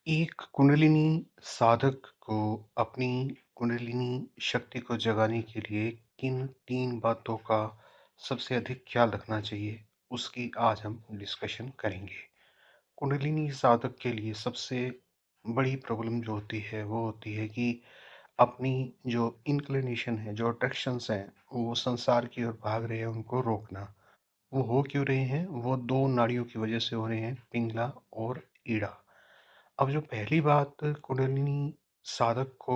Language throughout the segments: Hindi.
एक कुंडलिनी साधक को अपनी कुंडलिनी शक्ति को जगाने के लिए किन 3 बातों का सबसे अधिक ख्याल रखना चाहिए, उसकी आज हम डिस्कशन करेंगे। कुंडलिनी साधक के लिए सबसे बड़ी प्रॉब्लम जो होती है, वो होती है कि अपनी जो इंक्लिनेशन है, जो अट्रैक्शंस हैं, वो संसार की ओर भाग रहे हैं, उनको रोकना। वो हो क्यों रहे हैं? वो 2 नाड़ियों की वजह से हो रहे हैं, पिंगला और ईड़ा। अब जो पहली बात कुंडलिनी साधक को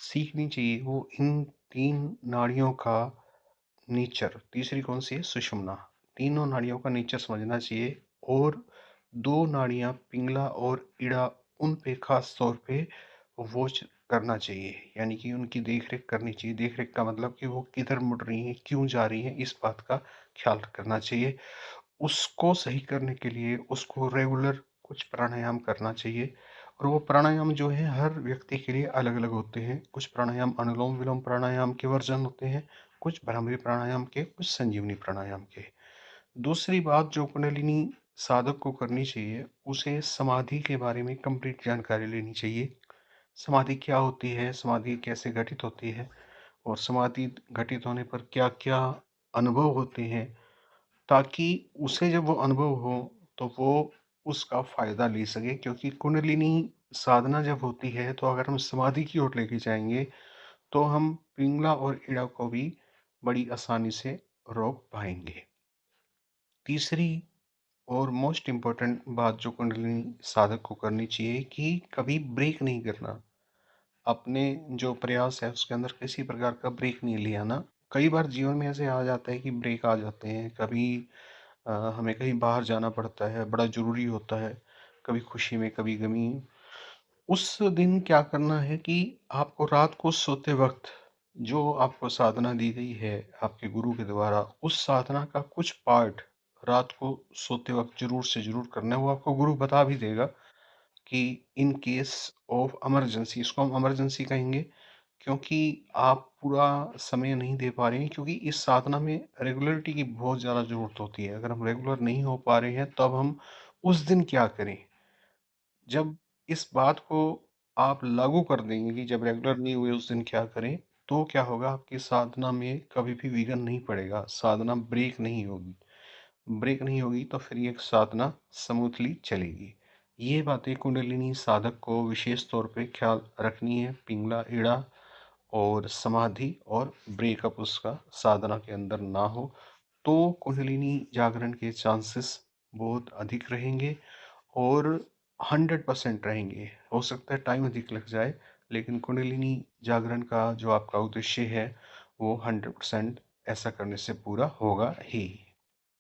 सीखनी चाहिए वो इन 3 नाड़ियों का नेचर, तीसरी कौन सी है? सुषुम्ना। तीनों नाड़ियों का नेचर समझना चाहिए और 2 नाड़ियाँ पिंगला और इड़ा उन पे खास तौर पे वॉच करना चाहिए, यानी कि उनकी देख-रेख करनी चाहिए। देख-रेख का मतलब कि वो किधर मुड़ रही हैं, क्यों जा रही हैं, इस बात का ख्याल करना चाहिए। उसको सही करने के लिए उसको रेगुलर कुछ प्राणायाम करना चाहिए और वो प्राणायाम जो है हर व्यक्ति के लिए अलग-अलग होते हैं। कुछ प्राणायाम अनुलोम-विलोम प्राणायाम के वर्जन होते हैं, कुछ भ्रामरी प्राणायाम के, कुछ संजीवनी प्राणायाम के। दूसरी बात जो कुंडलिनी साधक को करनी चाहिए, उसे समाधि के बारे में कंप्लीट जानकारी लेनी चाहिए। समाधि क्या होती है? समाधि कैसे घटित होती है? और समाधि घटित होने पर क्या-क्या अनुभव होते हैं? ताकि उसे जब वो अनुभव हो तो वो उसका फ़ायदा ले सके, क्योंकि कुंडलिनी साधना जब होती है तो अगर हम समाधि की ओर लेके जाएँगे तो हम पिंगला और इड़ा को भी बड़ी आसानी से रोक पाएँगे। तीसरी और मोस्ट इम्पोर्टेंट बात जो कुंडलिनी साधक को करनी चाहिए कि कभी ब्रेक नहीं करना। अपने जो प्रयास है उसके अंदर किसी प्रकार का ब्रेक नहीं ले आना। कई बार जीवन में ऐसे आ जाता है कि ब्रेक आ जाते हैं, कभी हमें कहीं बाहर जाना पड़ता है, बड़ा ज़रूरी होता है, कभी खुशी में, कभी गमी। उस दिन क्या करना है कि आपको रात को सोते वक़्त जो आपको साधना दी गई है आपके गुरु के द्वारा, उस साधना का कुछ पार्ट रात को सोते वक़्त ज़रूर से ज़रूर करना है। वो आपको गुरु बता भी देगा कि इन केस ऑफ इमरजेंसी, इसको हम इमरजेंसी कहेंगे, क्योंकि आप पूरा समय नहीं दे पा रहे हैं, क्योंकि इस साधना में रेगुलरिटी की बहुत ज़्यादा ज़रूरत होती है। अगर हम रेगुलर नहीं हो पा रहे हैं तब हम उस दिन क्या करें? जब इस बात को आप लागू कर देंगे कि जब रेगुलर नहीं हुए उस दिन क्या करें, तो क्या होगा, आपकी साधना में कभी भी विघ्न नहीं पड़ेगा, साधना ब्रेक नहीं होगी। ब्रेक नहीं होगी तो फिर ये साधना स्मूथली चलेगी। ये बातें कुंडलिनी साधक को विशेष तौर पे ख्याल रखनी है, पिंगला, ईड़ा और समाधि और ब्रेकअप उसका साधना के अंदर ना हो, तो कुंडलिनी जागरण के चांसेस बहुत अधिक रहेंगे और 100% रहेंगे। हो सकता है टाइम अधिक लग जाए, लेकिन कुंडलिनी जागरण का जो आपका उद्देश्य है, वो 100% ऐसा करने से पूरा होगा ही।